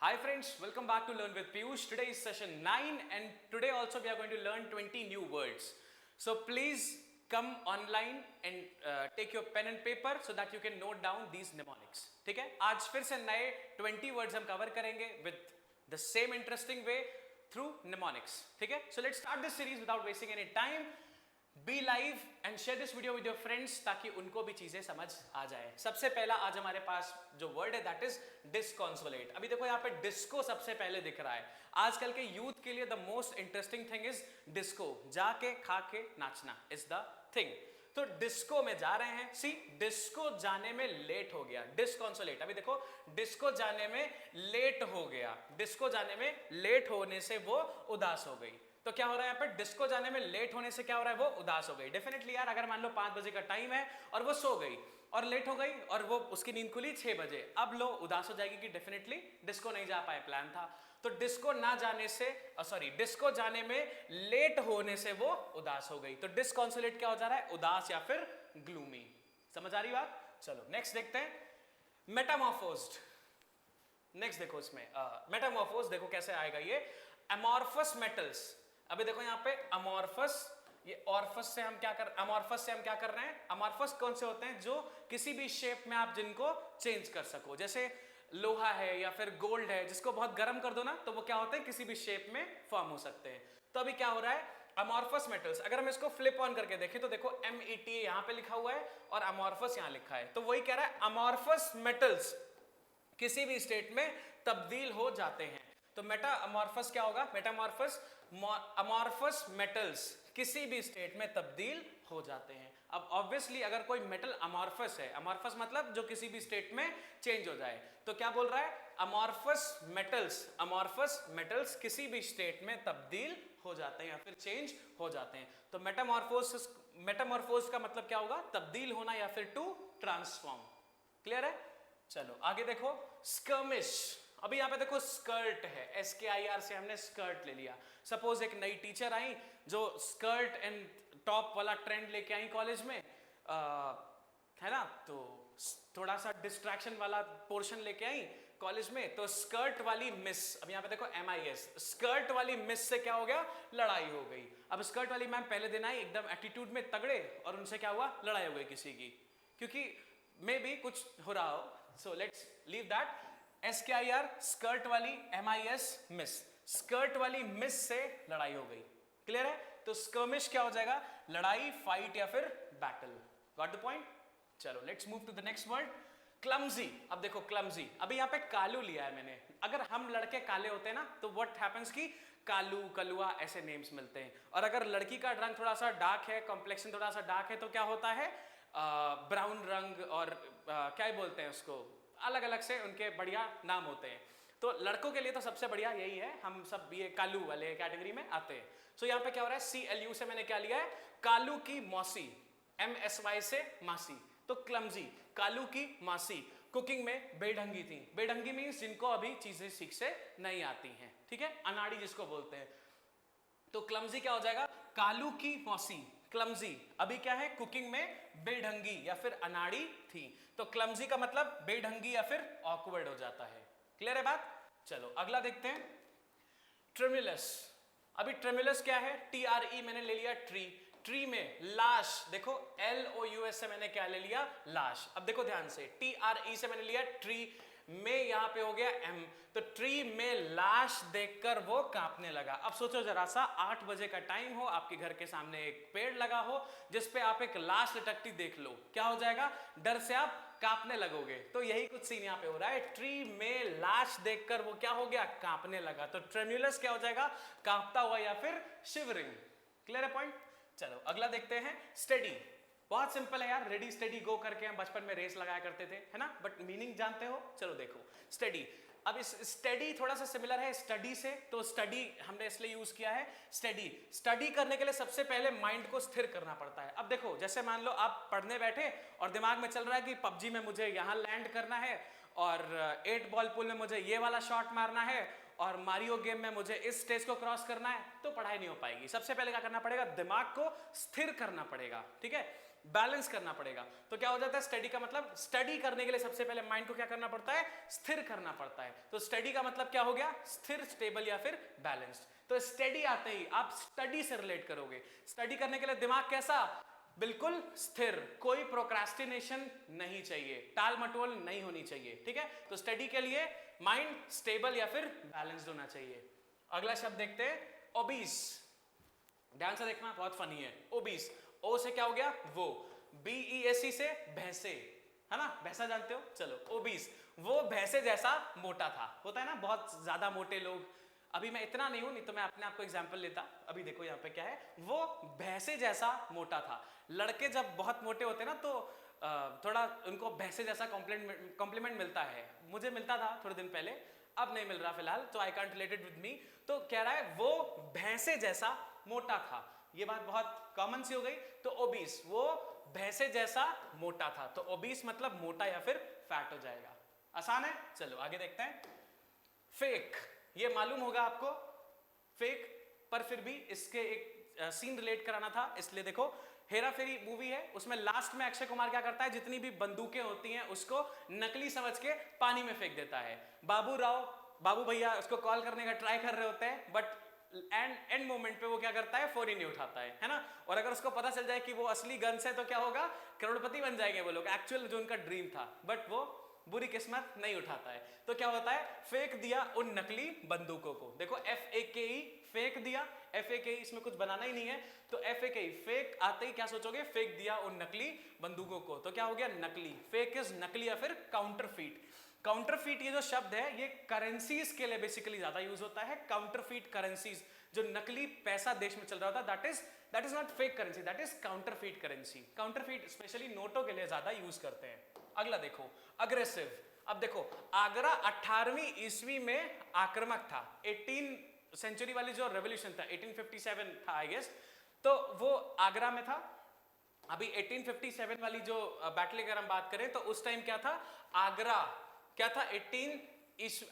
Hi friends, welcome back to Learn with Piyush. Today is session 9 and today also we are going to learn 20 new words. So please come online and take your pen and paper so that you can note down these mnemonics. ठीक है? आज फिर से नए 20 words हम cover करेंगे with the same interesting way through mnemonics. ठीक है? So let's start this series without wasting any time. Be live and share this video with your friends ताकि उनको भी चीजें समझ आ जाए। सबसे पहला आज हमारे पास जो वर्ड है दैट इज डिस्कॉन्सोलेट। अभी देखो यहाँ पे डिस्को सबसे पहले दिख रहा है। आजकल के यूथ के लिए the most interesting thing is disco, जाके खा के नाचना इज द थिंग। तो डिस्को में जा रहे हैं, सी डिस्को जाने में लेट हो गया, डिस्कॉन्सोलेट। अभी देखो डिस्को जाने में लेट हो गया, डिस्को जाने में लेट होने से वो उदास हो गई। तो क्या हो रहा है यहाँ पे, डिस्को जाने में लेट होने से क्या हो रहा है, वो उदास हो गई। डेफिनेटली यार, अगर मान लो 5 बजे का टाइम है और वो सो गई और लेट हो गई और वो उसकी नींद खुली 6 बजे, अब लो उदास हो जाएगी कि डेफिनेटली डिस्को नहीं जा पाए, प्लान था। तो डिस्को ना जाने से डिस्को जाने में लेट होने से वो उदास हो गई। तो डिस्कॉन्सोलेट क्या हो जा रहा है, उदास या फिर ग्लूमी। समझ आ रही बात? चलो नेक्स्ट देखते हैं, मेटामॉर्फोज्ड। नेक्स्ट देखो इसमें मेटामॉर्फोज, देखो कैसे आएगा ये, अमॉर्फस मेटल्स। अभी देखो यहाँ पे अमॉर्फस, ये ऑर्फस से हम क्या कर, अमॉर्फस से हम क्या कर रहे हैं, अमॉर्फस कौन से होते हैं, जो किसी भी शेप में आप जिनको चेंज कर सको। जैसे लोहा है या फिर गोल्ड है, जिसको बहुत गर्म कर दो ना तो वो क्या होते हैं, किसी भी शेप में फॉर्म हो सकते हैं। तो अभी क्या हो रहा है, अमॉर्फस मेटल्स। अगर हम इसको फ्लिप ऑन करके देखें तो देखो META यहाँ पे लिखा हुआ है और अमॉर्फस यहाँ लिखा है। तो वही कह रहा है अमॉर्फस मेटल्स किसी भी स्टेट में तब्दील हो जाते हैं। तो मेटा अमॉर्फस क्या होगा, मेटामॉर्फस, अमॉर्फस मेटल्स किसी भी स्टेट में तब्दील हो जाते हैं। अब ऑब्वियसली अगर कोई मेटल अमॉर्फस है, अमॉर्फस मतलब जो किसी भी स्टेट में चेंज हो जाए, तो क्या बोल रहा है, अमॉर्फस मेटल्स किसी भी स्टेट में तब्दील हो जाते हैं या फिर चेंज हो जाते हैं। तो मेटामॉर्फोस का मतलब क्या होगा, तब्दील होना या फिर टू ट्रांसफॉर्म। क्लियर है? चलो आगे देखो, स्कर्मिश। अभी यहाँ पे देखो स्कर्ट है, SKIR से हमने स्कर्ट ले लिया। सपोज एक नई टीचर आई जो स्कर्ट एंड टॉप वाला ट्रेंड लेके आई कॉलेज में, है ना, तो थोड़ा सा डिस्ट्रैक्शन वाला पोर्शन लेके आई कॉलेज में। तो स्कर्ट वाली मिस, अब यहाँ पे देखो MIS, स्कर्ट वाली मिस से क्या हो गया, लड़ाई हो गई। अब स्कर्ट वाली मैम पहले दिन आई एकदम एटीट्यूड में तगड़े और उनसे क्या हुआ, लड़ाई हो गई किसी की, क्योंकि मे बी कुछ हो रहा हो। So let's leave that. SKIR skirt वाली, MIS मिस, स्कर्ट वाली मिस से लड़ाई हो गई। क्लियर है? तो स्कर्मिश क्या हो जाएगा, लड़ाई, फाइट या फिर बैटल। Got the point? चलो let's move to the next word, clumsy. अब देखो क्लमजी, अभी यहाँ पे कालू लिया है मैंने। अगर हम लड़के काले होते हैं ना तो व्हाट हैपेंस कि कालू, कलुआ ऐसे नेम्स मिलते हैं। और अगर लड़की का रंग थोड़ा सा डार्क है, कॉम्प्लेक्शन थोड़ा सा डार्क है, तो क्या होता है, ब्राउन रंग और क्या बोलते हैं उसको, अलग अलग से उनके बढ़िया नाम होते हैं। तो लड़कों के लिए तो सबसे बढ़िया यही है, हम सब ये कालू वाले कैटेगरी में आते हैं। सो यहाँ पे क्या हो रहा है, CLU से मैंने क्या लिया है, कालू की मौसी, MSY से मासी। तो क्लमजी, कालू की मासी कुकिंग में बेढंगी थी। बेढंगी मीन्स जिनको अभी चीजें ठीक से नहीं आती हैं, ठीक है, अनाड़ी जिसको बोलते हैं। तो क्लमजी क्या हो जाएगा, कालू की मौसी क्लमजी, अभी क्या है, कुकिंग में बेढंगी या फिर अनाड़ी थी। तो क्लमजी का मतलब बेढंगी या फिर ऑकवर्ड हो जाता है। क्लियर है बात? चलो अगला देखते हैं, ट्रेमुलस। अभी ट्रेमुलस क्या है, TRE मैंने ले लिया ट्री, ट्री में लाश, देखो LOUS से मैंने क्या ले लिया, लाश। अब देखो ध्यान से, TRE से मैंने लिया ट्री, में यहां पे हो गया M, तो ट्री में लाश देखकर वो कांपने लगा। अब सोचो जरा सा, 8 बजे का टाइम हो, आपके घर के सामने एक पेड़ लगा हो जिसपे आप एक लाश लटकती देख लो, क्या हो जाएगा, डर से आप कांपने लगोगे। तो यही कुछ सीन यहाँ पे हो रहा है, ट्री में लाश देखकर वो क्या हो गया, कांपने लगा। तो ट्रेम्युलस क्या हो जाएगा, कांपता हुआ या फिर शिवरिंग। क्लियर है पॉइंट? चलो अगला देखते हैं, स्टडी। बहुत सिंपल है यार, रेडी स्टडी गो करके हम बचपन में रेस लगाया करते थे, है ना, बट मीनिंग जानते हो? चलो देखो, स्टडी। अब इस स्टडी थोड़ा सा सिमिलर है स्टडी से, तो स्टडी हमने इसलिए यूज किया है। स्टडी करने के लिए सबसे पहले माइंड को स्थिर करना पड़ता है। अब देखो, जैसे मान लो आप पढ़ने बैठे और दिमाग में चल रहा है कि PUBG में मुझे यहां लैंड करना है और 8 बॉल पूल में मुझे ये वाला शॉट मारना है और मारियो गेम में मुझे इस स्टेज को क्रॉस करना है, तो पढ़ाई नहीं हो पाएगी। सबसे पहले क्या करना पड़ेगा, दिमाग को स्थिर करना पड़ेगा, ठीक है। बैलेंस करना पड़ेगा। तो क्या हो जाता है, स्टडी का मतलब, स्टडी करने के लिए सबसे पहले माइंड को क्या करना पड़ता है, स्थिर करना पड़ता है। तो स्टडी का मतलब क्या हो गया, स्थिर, स्टेबल या फिर बैलेंस्ड। तो स्टडी आते ही आप स्टडी से रिलेट करोगे। स्टडी करने के लिए दिमाग कैसा, बिल्कुल स्थिर, कोई प्रोक्रास्टिनेशन नहीं चाहिए, टाल मटोल नहीं होनी चाहिए, ठीक है। तो स्टडी के लिए माइंड स्टेबल या फिर बैलेंस्ड होना चाहिए। अगला शब्द देखते हैं, ओबीस। ध्यान से देखना, बहुत फनी है। ओबीस, ओ से क्या हो गया, वो, BESE से भैंसे, है ना, भैंसा जानते हो, चलो ओबीस, वो भैंसे जैसा मोटा था। होता है ना बहुत ज्यादा मोटे लोग, अभी मैं इतना नहीं हूं, नहीं तो मैं अपने आप को एग्जांपल लेता। अभी देखो यहाँ पे क्या है, वो भैंसे जैसा मोटा था। लड़के जब बहुत मोटे होते हैं ना तो थोड़ा उनको भैंसे जैसा कॉम्प्लीमेंट मिलता है। मुझे मिलता था थोड़े दिन पहले, अब नहीं मिल रहा फिलहाल, तो I can't related with me. तो कह रहा है वो भैंसे जैसा मोटा था, ये बात बहुत कॉमन सी हो गई। तो ओबीस, वो भैंसे जैसा मोटा था। तो ओबीस मतलब मोटा या फिर फैट हो जाएगा। आसान है, चलो आगे देखते हैं। फेक, ये मालूम होगा आपको, फेक, पर फिर भी इसके एक सीन रिलेट कराना था, इसलिए देखो। हेरा फेरी मूवी है, उसमें लास्ट में अक्षय कुमार क्या करता है, जितनी भी बंदूकें होती हैं उसको नकली समझ के पानी में फेंक देता है। बाबू भैया उसको कॉल करने का ट्राई कर रहे होते हैं, बट एंड मोमेंट पे वो क्या करता है, फोन ही नहीं उठाता है ना। और अगर उसको पता चल जाए कि वो असली गन्स है तो क्या होगा, करोड़पति बन जाएंगे वो लोग, एक्चुअल जो उनका ड्रीम था, बट वो बुरी किस्मत नहीं उठाता है। तो क्या होता है, फेंक दिया उन नकली बंदूकों को। देखो FAKE, फेंक दिया, FAKE, इसमें कुछ बनाना ही नहीं है। तो FAKE, फेक आते ही क्या सोचोगे, फेंक दिया उन नकली बंदूकों को। तो क्या हो गया, नकली। फेक इज नकली या फिर काउंटरफीट। काउंटरफीट ये जो शब्द है, ये करेंसीज के लिए बेसिकली ज्यादा यूज होता है। काउंटरफीट करेंसीज, जो नकली पैसा देश में चल रहा था, that is not fake currency, that is counterfeit currency. Counterfeit specially नोटों के लिए ज्यादा यूज करते हैं। अगला देखो, अग्रेसिव। अब देखो, आगरा 18वीं ईस्वी में आक्रामक था। 18 सेंचुरी वाली जो रेवोल्यूशन था, 1857 था आई गेस, तो वो आगरा में था। अभी 1857 वाली जो बैटल की अगर हम बात करें तो उस टाइम क्या था, आगरा क्या था,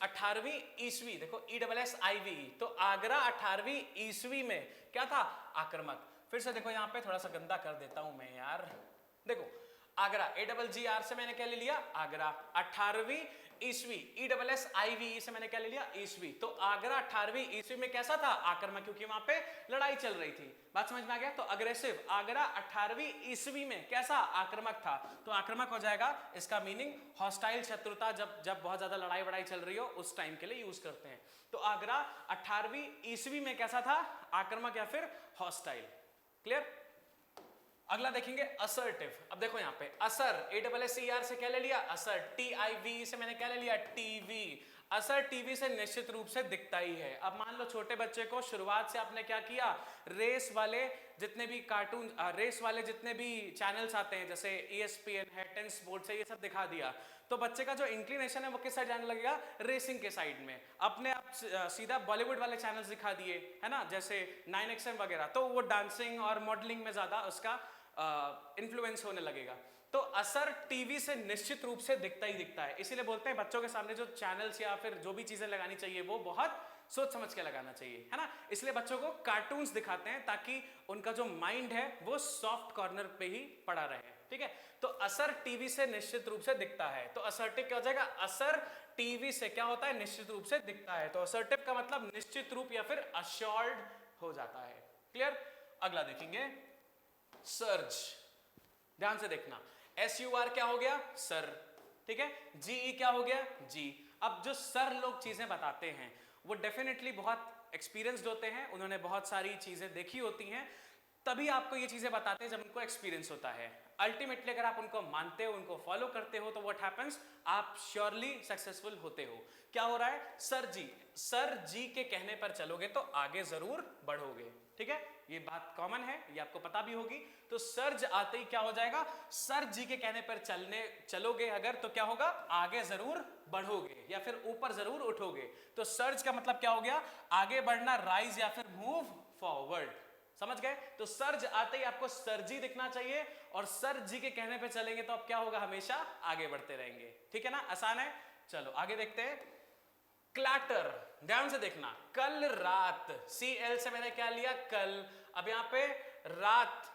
18वीं ईस्वी, देखो ESSIVE, तो आगरा 18वीं ईस्वी में क्या था, आक्रामक। फिर से देखो यहाँ पे थोड़ा सा गंदा कर देता हूं मैं यार, देखो आगरा, AGGR से मैंने क्या ले लिया, आगरा। 18वीं ईस्वी, ESSIVE से मैंने क्या ले लिया, ईस्वी। तो आगरा 18वीं ईस्वी में कैसा था, आक्रामक, क्योंकि वहां पे लड़ाई चल रही थी। बात समझ में आ गया। तो अग्रेसिव, आगरा 18वीं ईस्वी में कैसा, आक्रामक था। तो आक्रामक हो जाएगा, इसका मीनिंग हॉस्टाइल, शत्रुता, जब बहुत ज्यादा लड़ाई वड़ाई चल रही हो उस टाइम के लिए यूज करते हैं। तो आगरा 18वीं ईस्वी में कैसा था, आक्रामक या फिर हॉस्टाइल। क्लियर। अगला देखेंगे, असर्टिव। अब देखो यहाँ पे असर, ASSER से क्या ले लिया, असर। TIV से मैंने क्या ले लिया, टीवी। असर टीवी से निश्चित रूप से दिखता ही है। अब मान लो छोटे बच्चे को शुरुआत से आपने क्या किया, रेस वाले जितने भी कार्टून, रेस वाले जितने भी चैनल्स आते हैं, जैसे ESPN है, 10 स्पोर्ट्स है, ये सब दिखा दिया, तो बच्चे का जो इंक्लिनेशन है वो किस साइड जाने लगेगा, रेसिंग के साइड में। अपने आप सीधा बॉलीवुड वाले चैनल्स दिखा दिए, है ना, जैसे 9XM वगैरह, तो वो डांसिंग और मॉडलिंग में ज्यादा उसका इन्फ्लुएंस होने लगेगा। तो असर टीवी से निश्चित रूप से दिखता ही दिखता है। इसीलिए बोलते हैं बच्चों के सामने जो चैनल्स या फिर जो भी चीजें लगानी चाहिए वो बहुत सोच समझ के लगाना चाहिए, है ना। इसलिए बच्चों को कार्टून्स दिखाते हैं ताकि उनका जो माइंड है वो सॉफ्ट कॉर्नर पे ही पड़ा रहे, ठीक है। तो असर टीवी से निश्चित रूप से दिखता है। तो असर्टिव क्या हो जाएगा, असर टीवी से क्या होता है, निश्चित रूप से दिखता है। तो असर्टिव का मतलब निश्चित रूप या फिर अश्योर्ड हो जाता है। क्लियर। अगला देखेंगे, सर्ज। ध्यान से देखना, SUR क्या हो गया, सर, ठीक है। GE क्या हो गया, जी। अब जो सर लोग चीजें बताते हैं वो डेफिनेटली बहुत एक्सपीरियंस्ड होते हैं, उन्होंने बहुत सारी चीजें देखी होती हैं, तभी आपको ये चीजें बताते हैं जब उनको एक्सपीरियंस होता है। अल्टीमेटली अगर आप उनको मानते हो, उनको फॉलो करते हो, तो व्हाट हैपेंस, आप श्योरली सक्सेसफुल होते हो। क्या हो रहा है, सर जी के कहने पर चलोगे तो आगे जरूर बढ़ोगे, ठीक है। ये बात कॉमन है, ये आपको पता भी होगी। तो सर्ज आते ही क्या हो जाएगा, सर जी के कहने पर चलोगे अगर, तो क्या होगा, आगे जरूर बढ़ोगे या फिर ऊपर जरूर उठोगे। तो सर्ज का मतलब क्या हो गया, आगे बढ़ना, राइज या फिर मूव फॉरवर्ड। समझ गए। तो सर्ज आते ही आपको सरजी दिखना चाहिए, और सर जी के कहने पे चलेंगे तो अब क्या होगा, हमेशा आगे बढ़ते रहेंगे, ठीक है ना। आसान है। चलो आगे देखते हैं, क्लैटर। ध्यान से देखना, कल रात, CL से मैंने क्या लिया, कल। अब यहां पे रात,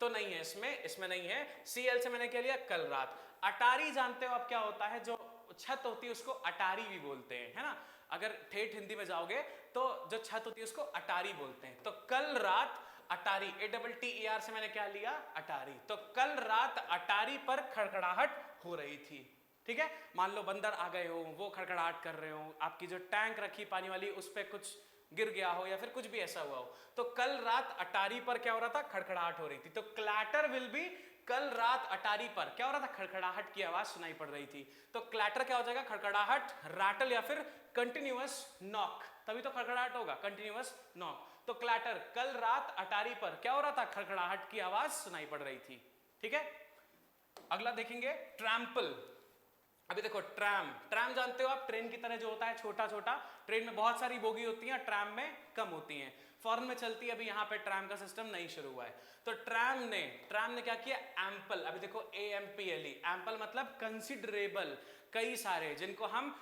तो नहीं है इसमें, इसमें नहीं है। Cl से मैंने क्या लिया, कल रात। अटारी जानते हो आप क्या होता है, जो छत होती है उसको अटारी भी बोलते हैं, है ना। अगर ठेठ हिंदी में जाओगे तो जो छत होती है उसको अटारी बोलते हैं। तो कल रात अटारी, ATTER से मैंने क्या लिया, अटारी। तो कल रात अटारी पर खड़खड़ाहट हो रही थी, ठीक है। मान लो बंदर आ गए हो, वो खड़खड़ाहट कर रहे हो, आपकी जो टैंक रखी पानी वाली उस पर कुछ गिर गया हो या फिर कुछ भी ऐसा हुआ हो, तो कल रात अटारी पर क्या हो रहा था, खड़खड़ाहट हो रही थी। तो क्लैटर विल बी, कल रात अटारी पर क्या हो रहा था, खड़खड़ाहट की आवाज सुनाई पड़ रही थी। तो क्लैटर क्या हो जाएगा, खड़खड़ाहट, रैटल या फिर कंटिन्यूअस नॉक, तभी तो खड़खड़ाहट होगा, कंटिन्यूअस नॉक। तो क्लैटर, कल रात अटारी पर क्या हो रहा था, खड़खड़ाहट की आवाज सुनाई पड़ रही थी, ठीक है। अगला देखेंगे ट्रैम्पल। अभी देखो ट्रैम, ट्रैम जानते हो आप, ट्रेन की तरह जो होता है छोटा छोटा, ट्रेन में बहुत सारी बोगी होती हैं, ट्रैम में कम होती हैं, फॉरेन में चलती है, अभी यहाँ पे ट्रैम का सिस्टम नहीं शुरू हुआ है। तो ट्रैम ने क्या किया, एम्पल, अभी देखो AMPLE, एम्पल मतलब कंसिडरेबल, कई सारे, जिनको हम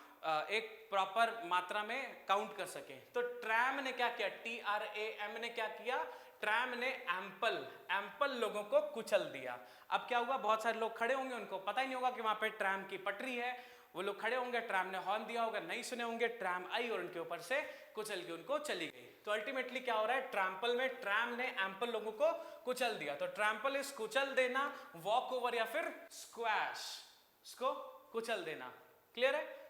एक प्रॉपर मात्रा में काउंट कर सकें। तो ट्रैम ने क्या किया, TRAM ने क्या किया, ट्रैम ने एम्पल लोगों को कुचल दिया। अब क्या हुआ, बहुत सारे लोग खड़े होंगे, उनको पता ही नहीं होगा कि वहां पे ट्रैम की पटरी है, वो लोग खड़े होंगे, ट्रैम ने हॉर्न दिया होगा, नहीं सुने होंगे, ट्रैम आई और उनके ऊपर से कुचल के उनको चली गई। तो अल्टीमेटली क्या हो रहा है, ट्रैम्पल में ट्रैम ने एम्पल लोगों को कुचल दिया। तो ट्रैम्पल इज कुचल देना, वॉक ओवर या फिर स्क्वैश, इसको कुचल देना, क्लियर है।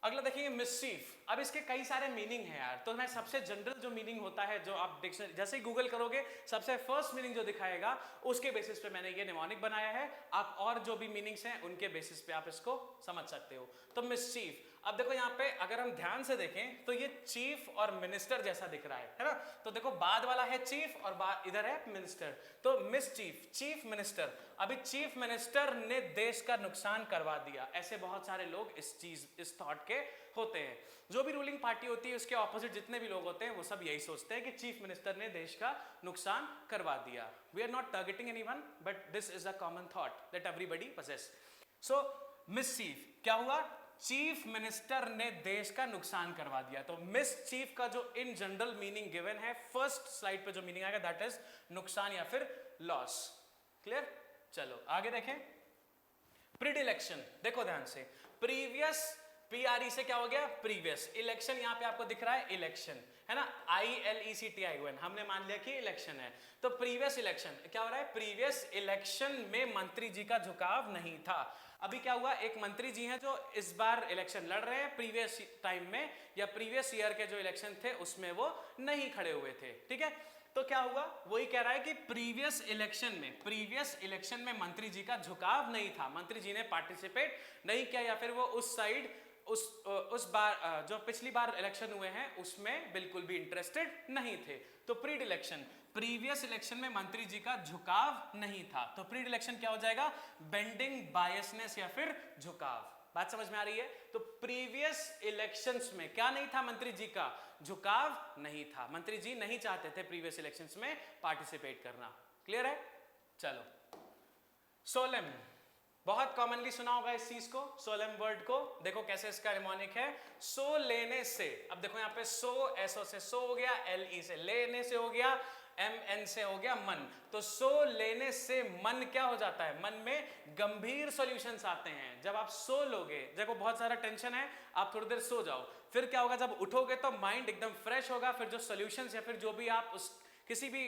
अगला देखिए मिसचीफ। अब इसके कई सारे मीनिंग है यार, तो मैं सबसे जनरल जो मीनिंग होता है, जो आप डिक्शनरी जैसे ही गूगल करोगे सबसे फर्स्ट मीनिंग जो दिखाएगा उसके बेसिस पे मैंने ये निमोनिक बनाया है। आप और जो भी मीनिंग्स हैं उनके बेसिस पे आप इसको समझ सकते हो। तो मिसचीफ, अब देखो यहाँ पे अगर हम ध्यान से देखें तो ये चीफ और मिनिस्टर जैसा दिख रहा है ना। तो देखो बाद वाला है चीफ और इधर है मिनिस्टर, तो मिसचीफ, चीफ मिनिस्टर। अभी चीफ मिनिस्टर ने देश का नुकसान करवा दिया, ऐसे बहुत सारे लोग इस थॉट के होते हैं। जो भी रूलिंग पार्टी होती है उसके ऑपोजिट जितने भी लोग होते हैं वो सब यही सोचते हैं कि चीफ मिनिस्टर ने देश का नुकसान करवा दिया। We are not targeting anyone but this is a common thought that everybody possess। So mischief क्या हुआ, चीफ मिनिस्टर ने देश का नुकसान करवा दिया। तो मिसचीफ का जो इन जनरल मीनिंग गिवन है फर्स्ट स्लाइड पे जो मीनिंग आएगा दैट इज नुकसान या फिर लॉस, क्लियर। चलो आगे देखें, प्रीडिलेक्शन। देखो ध्यान से, प्रीवियस, PRE से क्या हो गया, प्रीवियस, इलेक्शन यहाँ पे आपको दिख रहा है इलेक्शन, है ना, ILECTION, हमने मान लिया कि इलेक्शन है। तो प्रीवियस इलेक्शन क्या हो रहा है, प्रीवियस इलेक्शन में मंत्री जी का झुकाव नहीं था। अभी क्या हुआ, एक मंत्री जी हैं जो इस बार इलेक्शन लड़ रहे हैं, प्रीवियस टाइम में या प्रीवियस ईयर के जो इलेक्शन थे उसमें वो नहीं खड़े हुए थे, ठीक है। तो क्या हुआ, वही कह रहा है कि प्रीवियस इलेक्शन में मंत्री जी का झुकाव नहीं था, मंत्री जी ने पार्टिसिपेट नहीं किया या फिर वो उस साइड उस बार जो पिछली बार इलेक्शन हुए हैं उसमें बिल्कुल भी इंटरेस्टेड नहीं थे। तो प्रीडिलेक्शन, प्रीवियस इलेक्शन में मंत्री जी का झुकाव नहीं था। तो प्रीडिलेक्शन क्या हो जाएगा, बेंडिंग, बायसनेस या फिर झुकाव। बात समझ में आ रही है। तो प्रीवियस इलेक्शंस में क्या नहीं था, मंत्री जी का झुकाव नहीं था, मंत्री जी नहीं चाहते थे प्रीवियस इलेक्शंस में पार्टिसिपेट करना, क्लियर है। चलो सोलेम, बहुत कॉमनली सुना होगा इस चीज को, सोलेम वर्ड को। देखो कैसे इसका निमोनिक है, सो लेने से। अब देखो यहाँ पे सो, एसओ से सो हो गया, LE से लेने से हो गया, MN से हो गया मन। तो सो लेने से मन क्या हो जाता है, मन में गंभीर सॉल्यूशंस आते हैं। जब आप सो लोगे, देखो बहुत सारा टेंशन है, आप थोड़ी देर सो जाओ, फिर क्या होगा, जब उठोगे तो माइंड एकदम फ्रेश होगा, फिर जो सॉल्यूशंस या फिर जो भी आप उस किसी भी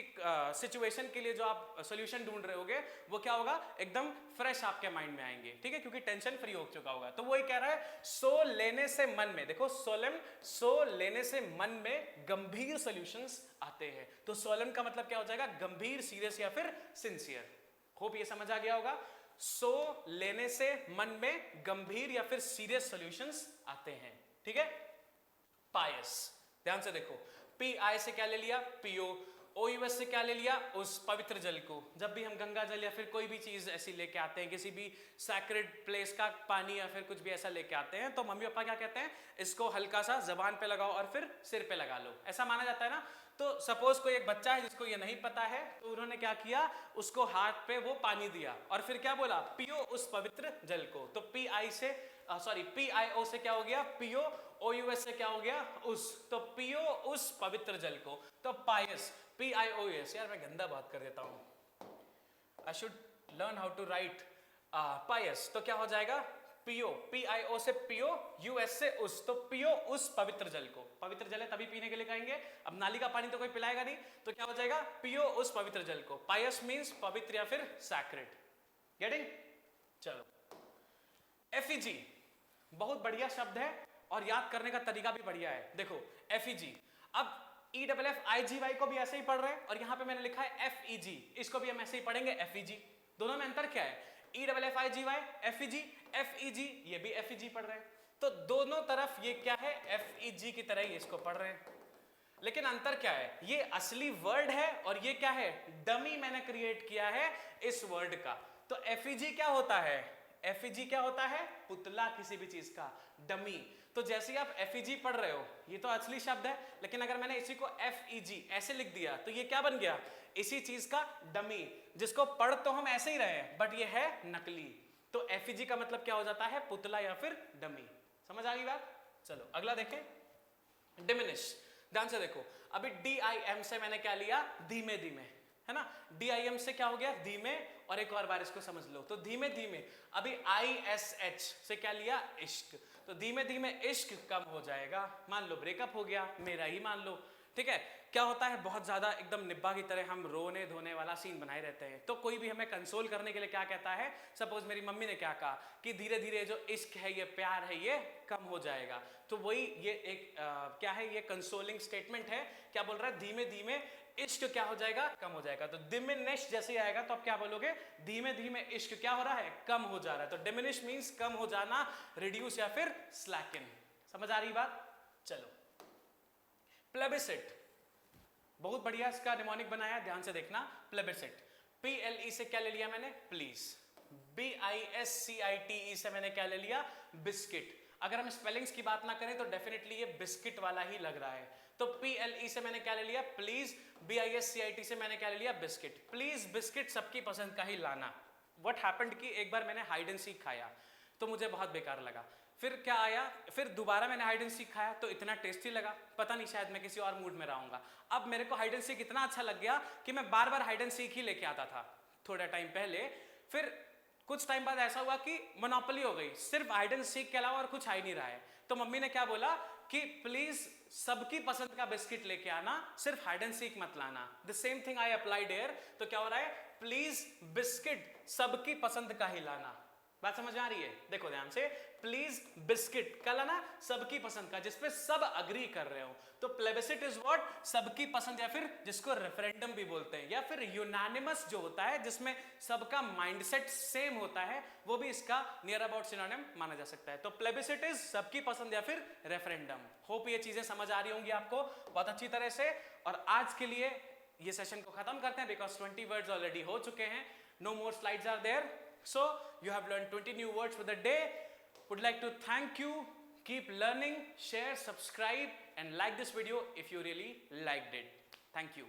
सिचुएशन के लिए जो आप सॉल्यूशन ढूंढ रहे होगे वो क्या होगा, एकदम फ्रेश आपके माइंड में आएंगे, ठीक है, क्योंकि टेंशन फ्री हो चुका होगा। तो वही कह रहा है, सो लेने से मन में, देखो सोलेम, सो लेने से मन में गंभीर सॉल्यूशंस आते हैं। तो सोलेम का मतलब क्या हो जाएगा, गंभीर, सीरियस या फिर सिंसियर। होप ये समझ आ गया होगा। सो लेने से मन में गंभीर या फिर सीरियस सॉल्यूशंस आते हैं, ठीक है। पायस, ध्यान से देखो, PI से क्या ले लिया, PO, OUS से क्या ले लिया, उस पवित्र जल को। जब भी हम गंगा जल या फिर कोई भी चीज ऐसी लेके आते हैं, किसी भी सैक्रेड प्लेस का पानी या फिर कुछ भी ऐसा लेके आते हैं, तो मम्मी पापा क्या कहते हैं, इसको हल्का सा जबान पे लगाओ और फिर सिर पे लगा लो, ऐसा माना जाता है ना। तो सपोज कोई एक बच्चा है जिसको ये नहीं पता है, तो उन्होंने क्या किया, उसको हाथ पे वो पानी दिया और फिर क्या बोला, पियो उस पवित्र जल को। तो PIO से क्या हो गया, पियो, OUS से क्या हो गया, उस, तो पियो उस पवित्र जल को। तो पायस, PIOUS, यार मैं गंदा बात कर देता हूं, I should learn how to write pies, तो क्या हो जाएगा पियो, PIO से पियो, US से उस, तो पियो उस पवित्र जल को। पवित्र जल है तभी पीने के लिए कहेंगे, अब नाली का पानी तो कोई पिलाएगा नहीं, तो क्या हो जाएगा पियो उस पवित्र जल को। पायस मींस पवित्र या फिर सैक्रेड। गेटिंग? चलो, FEG बहुत बढ़िया शब्द है और याद करने का तरीका भी बढ़िया है। देखो FEG, अब EFFIGY को भी ऐसे ही पढ़ रहे हैं और यहां पे मैंने लिखा है FEG, इसको भी हम ऐसे ही पढ़ेंगे FEG। दोनों में अंतर क्या है? EFFIGY FEG, FEG ये भी FEG पढ़ रहे हैं, तो दोनों तरफ ये क्या है FEG की तरह ही इसको पढ़ रहे हैं। लेकिन अंतर क्या है? ये असली वर्ड है और ये क्या है डमी मैंने क्रिएट किया है इस वर्ड का। तो FEG क्या होता है? FEG क्या होता है? पुतला किसी भी चीज का, डमी। तो जैसे ही आप FEG पढ़ रहे हो, ये तो असली शब्द है, लेकिन अगर मैंने इसी को FEG ऐसे लिख दिया तो ये क्या बन गया? इसी चीज का डमी, जिसको पढ़ तो हम ऐसे ही रहे हैं बट ये है नकली। तो FEG का मतलब क्या हो जाता है? पुतला या फिर डमी। समझ आ गई बात? चलो अगला देखें, डिमिनिश। ध्यान से देखो, अभी DIM से मैंने क्या लिया? धीमे धीमे, है ना? DIM से क्या हो गया? धीमे। और एक और बार इसको समझ लो, तो धीमे धीमे। अभी ISH से क्या लिया? इश्क। तो धीमे धीमे इश्क कम हो जाएगा। मान लो ब्रेकअप हो गया, मेरा ही मान लो, ठीक है? क्या होता है बहुत ज्यादा एकदम निब्बा की तरह हम रोने धोने वाला सीन बनाए रहते हैं, तो कोई भी हमें कंसोल करने के लिए क्या कहता है? सपोज मेरी मम्मी ने क्या कहा कि धीरे धीरे जो इश्क है, ये प्यार है, ये कम हो जाएगा। तो वही ये एक क्या है? ये कंसोलिंग स्टेटमेंट है। क्या बोल रहा है? धीमे धीमे इश्क क्या हो जाएगा? कम हो जाएगा। तो डिमिनिश जैसे ही आएगा तो आप क्या बोलोगे? धीमे धीमे इश्क क्या हो रहा है? कम हो जा रहा है। तो डिमिनिश मींस कम हो जाना, रिड्यूस या फिर स्लैकन। समझ आ रही बात? चलो, प्लेबिसिट बहुत बढ़िया इसका निमोनिक बनाया, ध्यान से देखना। प्लेबिसिट, PLE से क्या ले लिया मैंने? प्लीज। BISCITE से मैंने क्या ले लिया? बिस्किट। अगर हम स्पेलिंग्स की बात ना करें तो डेफिनेटली ये बिस्किट वाला ही लग रहा है। तो PLE से मैंने क्या ले लिया? प्लीज। BISCIT से मैंने क्या ले लिया? बिस्किट। प्लीज बिस्किट सबकी पसंद का ही लाना। व्हाट हैपेंड कि एक बार मैंने हाइड एंड सीक खाया तो मुझे बहुत बेकार लगा। फिर क्या आया? फिर दोबारा मैंने हाइड एंड सीक खाया तो इतना टेस्टी लगा, पता नहीं शायद मैं किसी और मूड में रहूंगा। अब मेरे को हाइड एंड सीक इतना अच्छा लग गया कि मैं बार बार हाइड एंड सीक ही लेके आता था थोड़ा टाइम पहले। फिर कुछ टाइम बाद ऐसा हुआ कि मोनोपोली हो गई, सिर्फ हाइड एंड सीक के अलावा और कुछ आ ही नहीं रहा है। तो मम्मी ने क्या बोला कि प्लीज सबकी पसंद का बिस्किट लेके आना, सिर्फ हाइड एंड सीक मत लाना। The same thing I applied here. तो क्या हो रहा है? प्लीज बिस्किट सबकी पसंद का ही लाना। बात समझ आ रही है? देखो ध्यान से, प्लीज बिस्किट का लाना सबकी पसंद का, जिसपे सब अग्री कर रहे हो। तो प्लेबिसिट इज व्हाट? सबकी पसंद, या फिर जिसको रेफरेंडम भी बोलते हैं, या फिर यूनानिमस जो होता है जिसमें सबका माइंडसेट सेम होता है, वो भी इसका नियर अबाउट सिनोनिम माना जा सकता है। तो प्लेबिसिट इज सबकी पसंद या फिर रेफरेंडम। होप ये चीजें समझ आ रही होंगी आपको बहुत अच्छी तरह से। और आज के लिए ये सेशन को खत्म करते हैं, बिकॉज 20 वर्ड्स ऑलरेडी हो चुके हैं। No more slides are there. So you have learned 20 new words for the day. Would like to thank you. Keep learning, share, subscribe and like this video if you really liked it. Thank you.